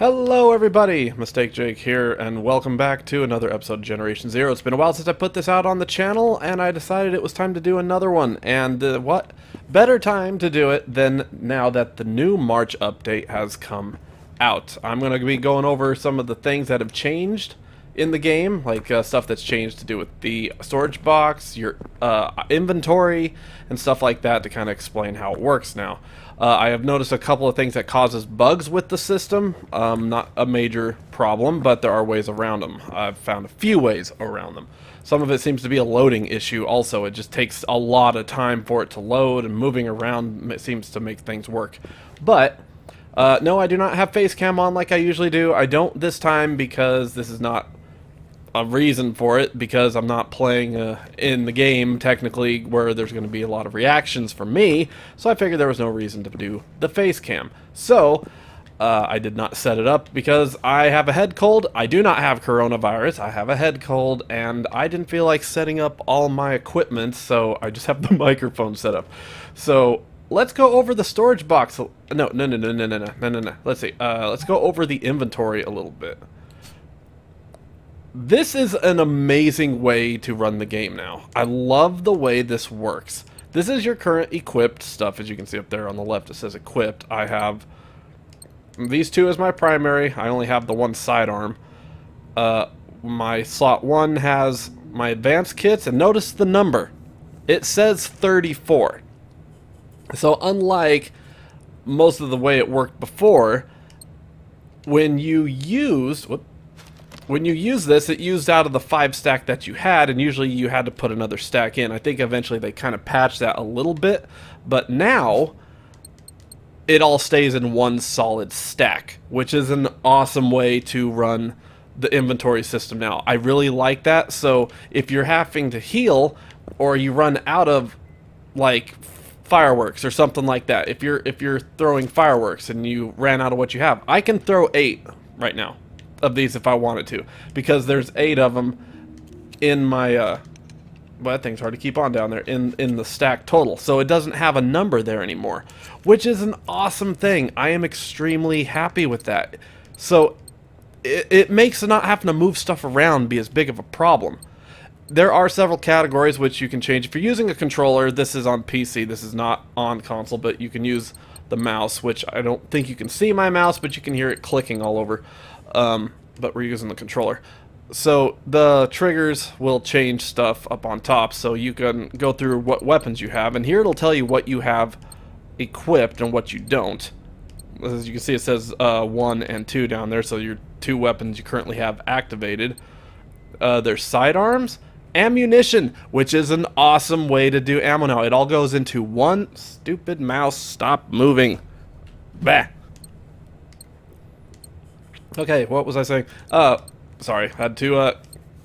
Hello everybody, Mistake Jake here, and welcome back to another episode of Generation Zero. It's been a while since I put this out on the channel, and I decided it was time to do another one. And what better time to do it than now that the new March update has come out. I'm going to be going over some of the things that have changed in the game, like stuff that's changed to do with the storage box, your inventory, and stuff like that to kind of explain how it works now. I have noticed a couple of things that causes bugs with the system. Not a major problem, but there are ways around them. I've found a few ways around them. Some of it seems to be a loading issue also. It just takes a lot of time for it to load, and moving around seems to make things work. But no, I do not have Facecam on like I usually do. I don't this time because this is not a reason for it, because I'm not playing in the game technically where there's going to be a lot of reactions from me, so I figured there was no reason to do the face cam. So I did not set it up because I have a head cold. I do not have coronavirus. I have a head cold, and I didn't feel like setting up all my equipment, so I just have the microphone set up. So let's go over the storage box. No. Let's see. Let's go over the inventory a little bit. This is an amazing way to run the game now. I love the way this works. This is your current equipped stuff. As you can see up there on the left, it says equipped. I have these two as my primary. I only have the one sidearm. My slot 1 has my advanced kits, and notice the number. It says 34. So unlike most of the way it worked before, when you used this, it used out of the 5 stack that you had, and usually you had to put another stack in. I think eventually they kind of patched that a little bit, but now it all stays in one solid stack, which is an awesome way to run the inventory system now. I really like that. So if you're having to heal, or you run out of like fireworks or something like that, if you're throwing fireworks and you ran out of what you have, I can throw 8 right now of these if I wanted to, because there's 8 of them in my well, that thing's hard to keep on down there in the stack total, so it doesn't have a number there anymore, which is an awesome thing. I am extremely happy with that. So it makes not having to move stuff around be as big of a problem. There are several categories which you can change. If you're using a controller, this is on PC, this is not on console, but you can use the mouse, which I don't think you can see my mouse, but you can hear it clicking all over. But we're using the controller. So the triggers will change stuff up on top, so you can go through what weapons you have, and here it'll tell you what you have equipped and what you don't. As you can see, it says 1 and 2 down there, so your 2 weapons you currently have activated. There's sidearms, ammunition, which is an awesome way to do ammo now. It all goes into one. Stupid mouse, stop moving. Bah. Okay, what was I saying? Sorry, had to,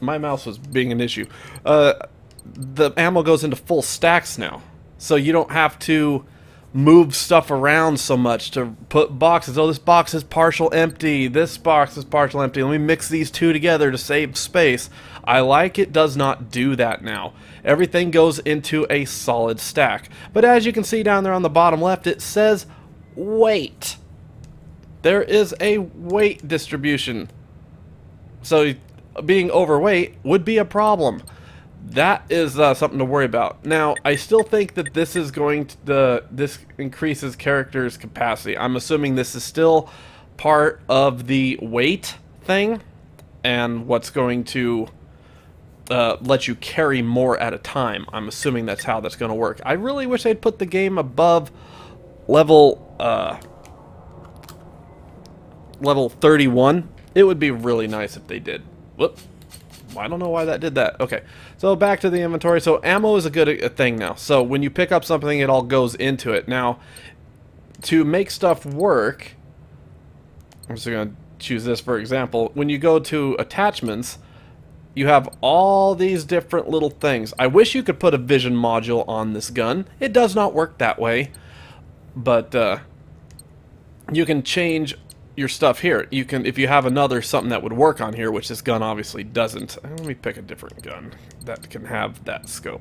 my mouse was being an issue. The ammo goes into full stacks now, so you don't have to move stuff around so much to put boxes. Oh, this box is partial empty, this box is partial empty, let me mix these two together to save space. I like it does not do that now. Everything goes into a solid stack. But as you can see down there on the bottom left, it says weight. There is a weight distribution, so being overweight would be a problem. That is something to worry about. Now, I still think that this is going to this increases characters' capacity. I'm assuming this is still part of the weight thing, and what's going to let you carry more at a time. I'm assuming that's how that's going to work. I really wish they'd put the game above level level 31. It would be really nice if they did. Whoop. I don't know why that did that. Okay, so back to the inventory. So ammo is a good thing now. So when you pick up something, it all goes into it. Now, to make stuff work, I'm just going to choose this for example. When you go to attachments, you have all these different little things. I wish you could put a vision module on this gun. It does not work that way, but you can change your stuff here. You can, if you have another something that would work on here, which this gun obviously doesn't. Let me pick a different gun that can have that scope.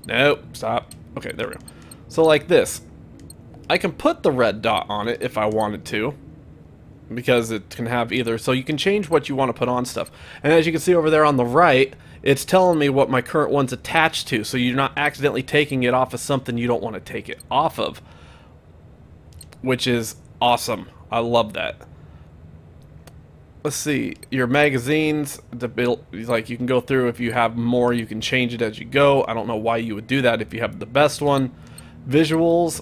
Nope, stop. Okay, there we go. So like this, I can put the red dot on it if I wanted to. because it can have either. So you can change what you want to put on stuff. And as you can see over there on the right, it's telling me what my current one's attached to, so you're not accidentally taking it off of something you don't want to take it off of, which is awesome. I love that. Let's see, your magazines, like you can go through. If you have more, you can change it as you go. I don't know why you would do that if you have the best one. Visuals,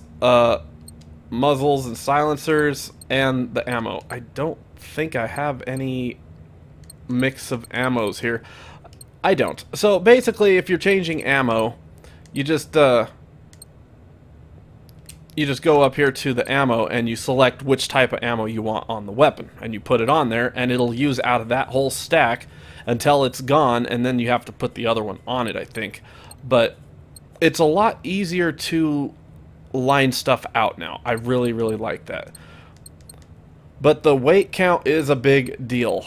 muzzles and silencers, and the ammo. I don't think I have any mix of ammos here. I don't. So basically, if you're changing ammo, you just go up here to the ammo and you select which type of ammo you want on the weapon, and you put it on there, and it'll use out of that whole stack until it's gone, and then you have to put the other one on it, I think. But it's a lot easier to line stuff out now. I really, really like that. But the weight count is a big deal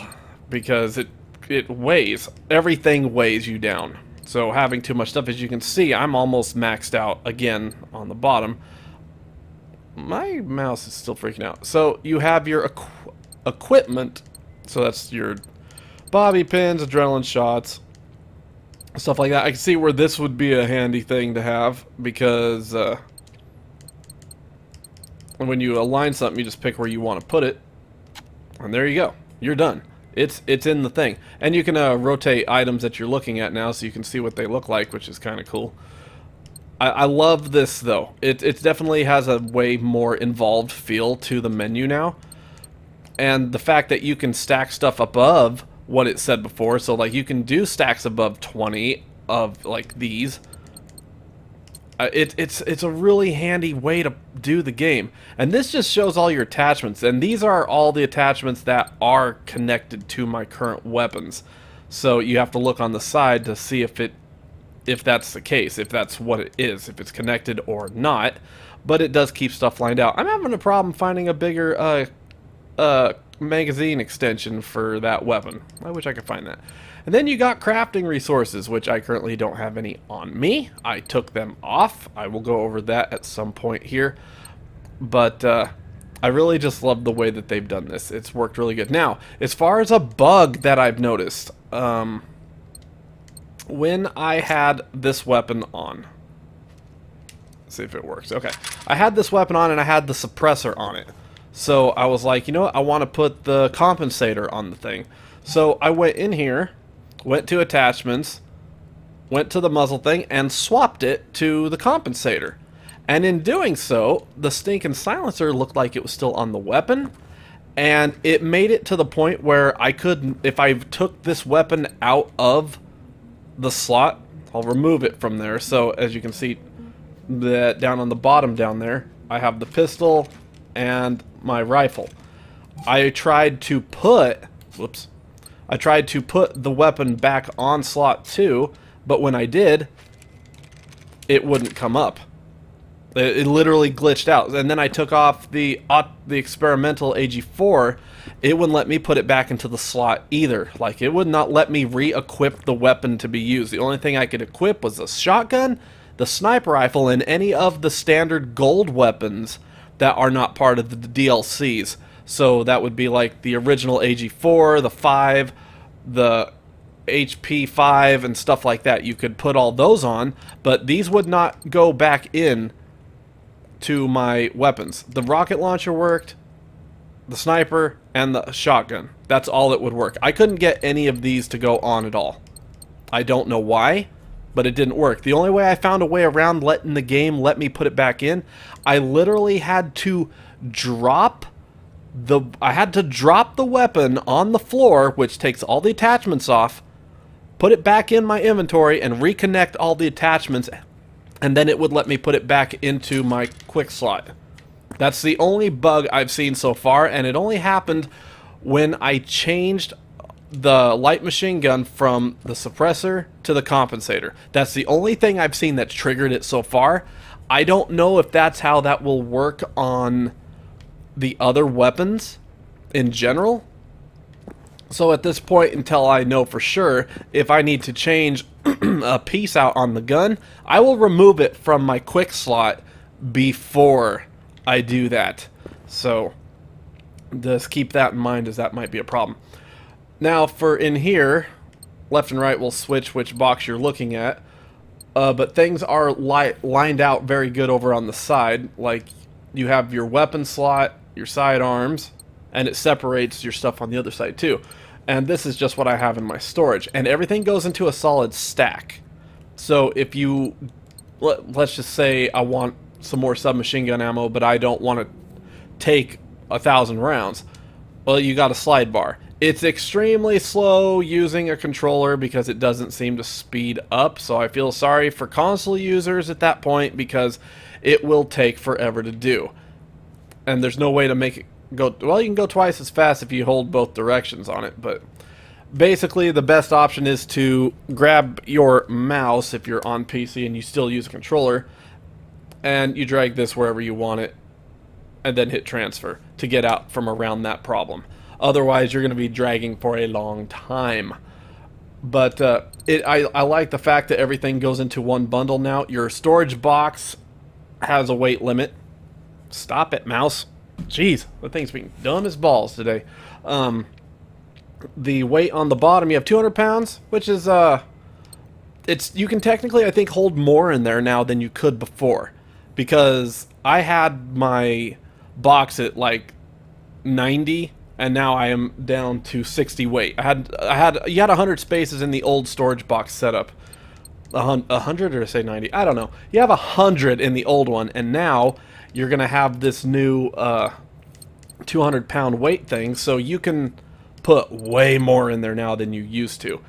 because it weighs. Everything weighs you down. So having too much stuff, as you can see, I'm almost maxed out again on the bottom. My mouse is still freaking out. So you have your equipment. So that's your bobby pins, adrenaline shots, stuff like that. I can see where this would be a handy thing to have, because when you align something, you just pick where you want to put it, and there you go. You're done. It's in the thing. And you can rotate items that you're looking at now, so you can see what they look like, which is kind of cool. I love this, though. It definitely has a way more involved feel to the menu now. And the fact that you can stack stuff above what it said before, so like you can do stacks above 20 of like these. It's a really handy way to do the game. And this just shows all your attachments, and these are all the attachments that are connected to my current weapons. So you have to look on the side to see if that's the case, if that's what it is, if it's connected or not. But it does keep stuff lined out. I'm having a problem finding a bigger magazine extension for that weapon. I wish I could find that. And then you got crafting resources, which I currently don't have any on me. I took them off. I will go over that at some point here. But I really just love the way that they've done this. It's worked really good. Now, as far as a bug that I've noticed, when I had this weapon on, let's see if it works. Okay, I had this weapon on and I had the suppressor on it. So I was like, you know what, I want to put the compensator on the thing. So I went in here, went to attachments, went to the muzzle thing, and swapped it to the compensator. And in doing so, the stinking silencer looked like it was still on the weapon. And it made it to the point where I could, if I took this weapon out of the slot, I'll remove it from there. So as you can see, that down on the bottom down there, I have the pistol and my rifle. I tried to put the weapon back on slot 2, but when I did, it wouldn't come up. It literally glitched out. And then I took off the experimental AG4. It wouldn't let me put it back into the slot either. Like, it would not let me re-equip the weapon to be used. The only thing I could equip was the shotgun, the sniper rifle, and any of the standard gold weapons that are not part of the DLCs. So that would be like the original AG4, the 5, the HP 5, and stuff like that. You could put all those on, but these would not go back in to my weapons. The rocket launcher worked, the sniper, and the shotgun. That's all that would work. I couldn't get any of these to go on at all. I don't know why, but it didn't work. The only way I found a way around letting the game let me put it back in, I literally had to drop the weapon on the floor, which takes all the attachments off, put it back in my inventory, and reconnect all the attachments, and then it would let me put it back into my quick slot. That's the only bug I've seen so far, and it only happened when I changed the light machine gun from the suppressor to the compensator. That's the only thing I've seen that triggered it so far. I don't know if that's how that will work on the other weapons in general. So at this point, until I know for sure, if I need to change a piece out on the gun, I will remove it from my quick slot before I do that. So Just keep that in mind, as that might be a problem. Now, for in here, left and right will switch which box you're looking at. But things are lined out very good over on the side. Like, you have your weapon slot, your sidearms, and it separates your stuff on the other side too. And this is just what I have in my storage. And everything goes into a solid stack. So if you, let's just say I want some more submachine gun ammo, but I don't want to take 1,000 rounds. Well, you got a slide bar. It's extremely slow using a controller because it doesn't seem to speed up, so I feel sorry for console users at that point because it will take forever to do. And there's no way to make it go... Well, you can go twice as fast if you hold both directions on it, but basically the best option is to grab your mouse if you're on PC and you still use a controller, and you drag this wherever you want it, and then hit transfer to get out from around that problem. Otherwise, you're going to be dragging for a long time. But I like the fact that everything goes into one bundle now. Your storage box has a weight limit. Stop it, mouse. Jeez, the thing's being dumb as balls today. The weight on the bottom, you have 200 pounds, which is, you can technically, I think, hold more in there now than you could before. Because I had my box at like 90, and now I am down to 60 weight. You had 100 spaces in the old storage box setup. 100 or say 90? I don't know. You have 100 in the old one, and now you're gonna have this new 200-pound weight thing, so you can put way more in there now than you used to.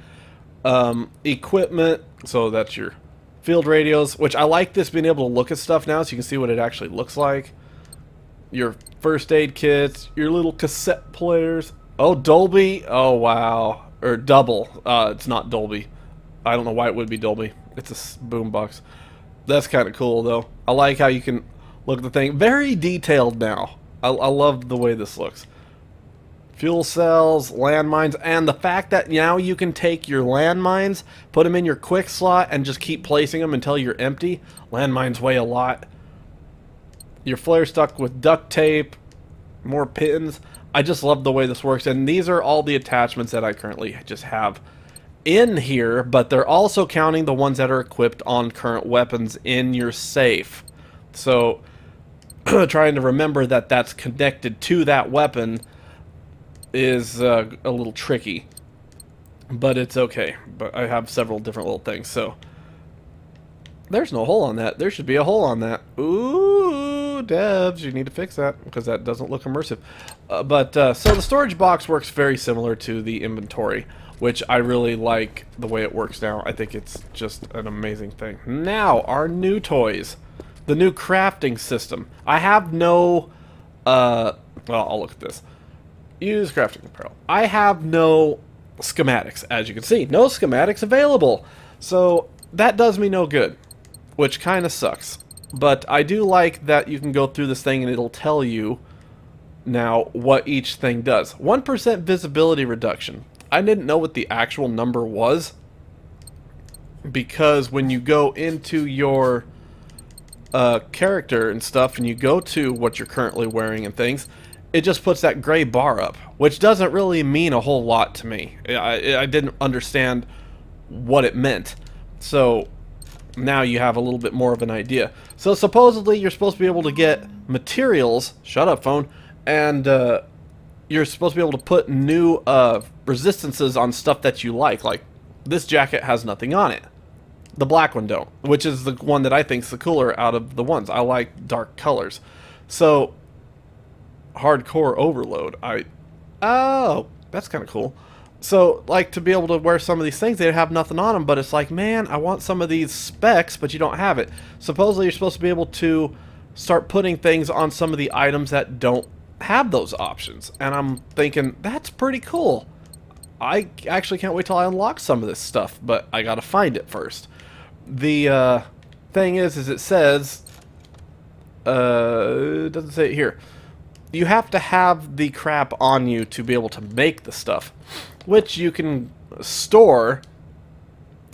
Equipment, so that's your field radios, which I like this being able to look at stuff now so you can see what it actually looks like. Your first aid kits, your little cassette players. Oh, Dolby. Oh, wow. Or double. It's not Dolby. I don't know why it would be Dolby. It's a boombox. That's kind of cool, though. I like how you can look at the thing. Very detailed now. I love the way this looks. Fuel cells, landmines, and the fact that now you can take your landmines, put them in your quick slot, and just keep placing them until you're empty. Landmines weigh a lot. Your flare stuck with duct tape, more pins. I just love the way this works, and these are all the attachments that I currently just have in here, but they're also counting the ones that are equipped on current weapons in your safe. So trying to remember that that's connected to that weapon is a little tricky, but it's okay. But I have several different little things, so there's no hole on that. There should be a hole on that. Ooh, devs, you need to fix that because that doesn't look immersive. So the storage box works very similar to the inventory, which I really like the way it works now. I think it's just an amazing thing. Now, our new toys. The new crafting system. I have no, well, I'll look at this. Use crafting apparel. I have no schematics, as you can see. No schematics available. So that does me no good, which kind of sucks. But I do like that you can go through this thing and it'll tell you now what each thing does. 1% visibility reduction. I didn't know what the actual number was, because when you go into your character and stuff and you go to what you're currently wearing and things, it just puts that gray bar up, which doesn't really mean a whole lot to me. I didn't understand what it meant. So now you have a little bit more of an idea. So supposedly you're supposed to be able to get materials, shut up phone, and you're supposed to be able to put new resistances on stuff that you like this jacket has nothing on it. The black one don't, which is the one that I think is the cooler out of the ones. I like dark colors. So hardcore overload. Oh, that's kind of cool. So, like, to be able to wear some of these things, they have nothing on them, but it's like, man, I want some of these specs, but you don't have it. Supposedly, you're supposed to be able to start putting things on some of the items that don't have those options. And I'm thinking, that's pretty cool. I actually can't wait till I unlock some of this stuff, but I gotta find it first. The thing is it says, it doesn't say it here. You have to have the crap on you to be able to make the stuff, which you can store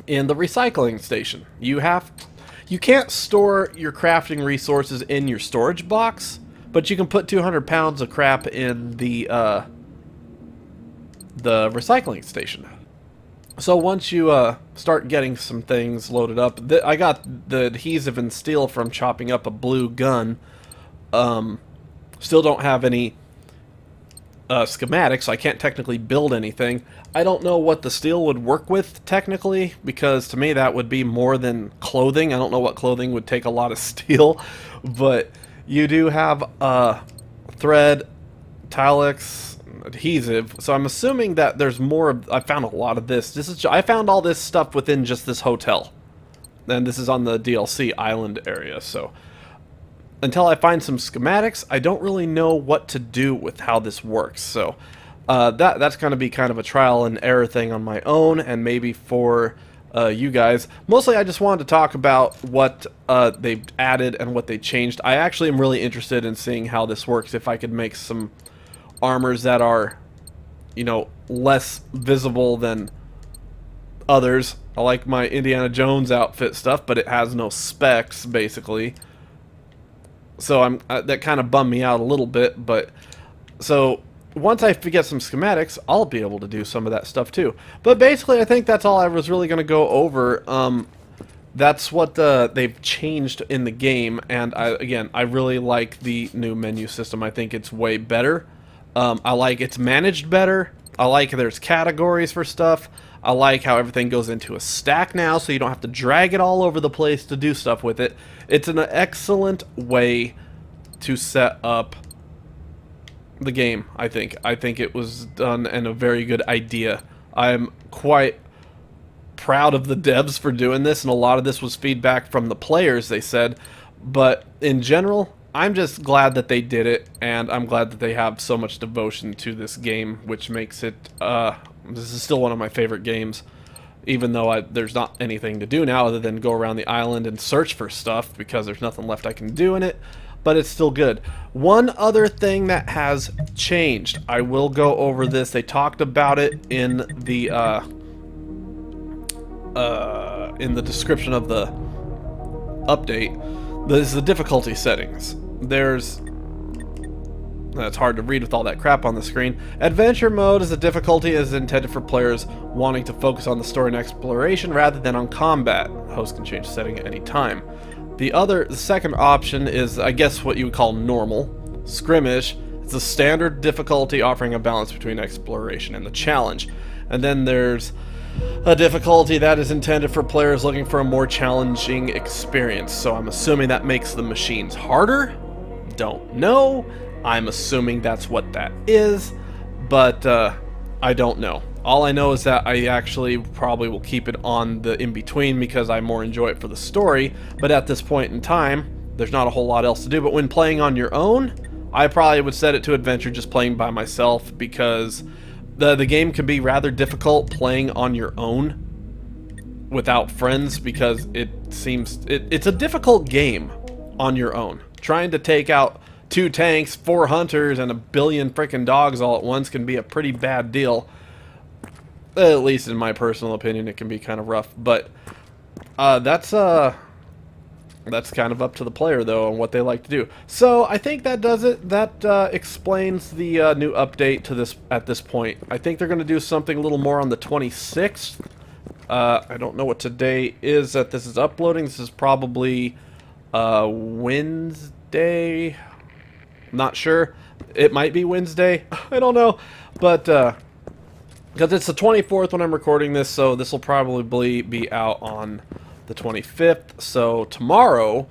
in the recycling station. You can't store your crafting resources in your storage box but you can put 200 pounds of crap in the recycling station. So once you start getting some things loaded up, I got the adhesive and steel from chopping up a blue gun. Still don't have any schematics, so I can't technically build anything. I don't know what the steel would work with technically, because to me that would be more than clothing. I don't know what clothing would take a lot of steel, but you do have thread, Tilex, adhesive, so I'm assuming that there's more. I found a lot of this. I found all this stuff within just this hotel, and this is on the DLC island area. So until I find some schematics, I don't really know what to do with how this works. So that's going to be kind of a trial and error thing on my own, and maybe for you guys. Mostly I just wanted to talk about what they've added and what they changed. I actually am really interested in seeing how this works, if I could make some armors that are, you know, less visible than others. I like my Indiana Jones outfit stuff, but it has no specs, basically. So that kind of bummed me out a little bit, but so once I get some schematics, I'll be able to do some of that stuff too. But basically, I think that's all I was really going to go over. That's what they've changed in the game, and again, I really like the new menu system. I think it's way better. I like it's managed better. I like there's categories for stuff. I like how everything goes into a stack now, so you don't have to drag it all over the place to do stuff with it. It's an excellent way to set up the game, I think. I think it was done and a very good idea. I'm quite proud of the devs for doing this, and a lot of this was feedback from the players, they said. But in general, I'm just glad that they did it, and I'm glad that they have so much devotion to this game, which makes it, this is still one of my favorite games, even though there's not anything to do now other than go around the island and search for stuff, because there's nothing left I can do in it, but it's still good. One other thing that has changed, I will go over this, they talked about it in the description of the update. This is the difficulty settings. That's hard to read with all that crap on the screen. Adventure mode is the difficulty is intended for players wanting to focus on the story and exploration rather than on combat. Host can change setting at any time. The second option is, I guess, what you would call normal. Skirmish. It's a standard difficulty offering a balance between exploration and the challenge. And then there's a difficulty that is intended for players looking for a more challenging experience. So I'm assuming that makes the machines harder? Don't know. I'm assuming that's what that is, but I don't know. All I know is that I actually probably will keep it on the in-between because I more enjoy it for the story, but at this point in time, there's not a whole lot else to do. But when playing on your own, I probably would set it to adventure, just playing by myself, because the game can be rather difficult playing on your own without friends, because it's a difficult game on your own. Trying to take out 2 tanks, 4 hunters, and 1 billion frickin' dogs all at once can be a pretty bad deal. At least in my personal opinion, it can be kind of rough. But that's kind of up to the player, though, and what they like to do. So I think that does it. That explains the new update to this at this point. I think they're going to do something a little more on the 26th. I don't know what today is that this is uploading. This is probably Wednesday. Not sure. It might be Wednesday. I don't know. But because it's the 24th when I'm recording this, so this will probably be out on the 25th. So tomorrow,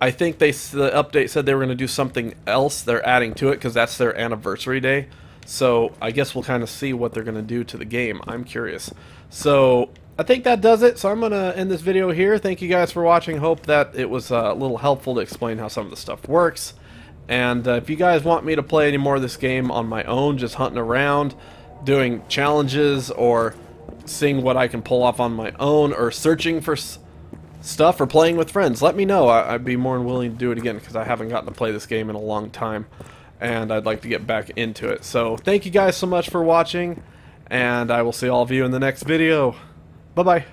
I think the update said they were going to do something else. They're adding to it because that's their anniversary day. So I guess we'll kind of see what they're going to do to the game. I'm curious. So I think that does it. So I'm going to end this video here. Thank you guys for watching. Hope that it was a little helpful to explain how some of the stuff works. And if you guys want me to play any more of this game on my own, just hunting around, doing challenges, or seeing what I can pull off on my own, or searching for stuff, or playing with friends, let me know. I'd be more than willing to do it again, because I haven't gotten to play this game in a long time, and I'd like to get back into it. So thank you guys so much for watching, and I will see all of you in the next video. Bye-bye.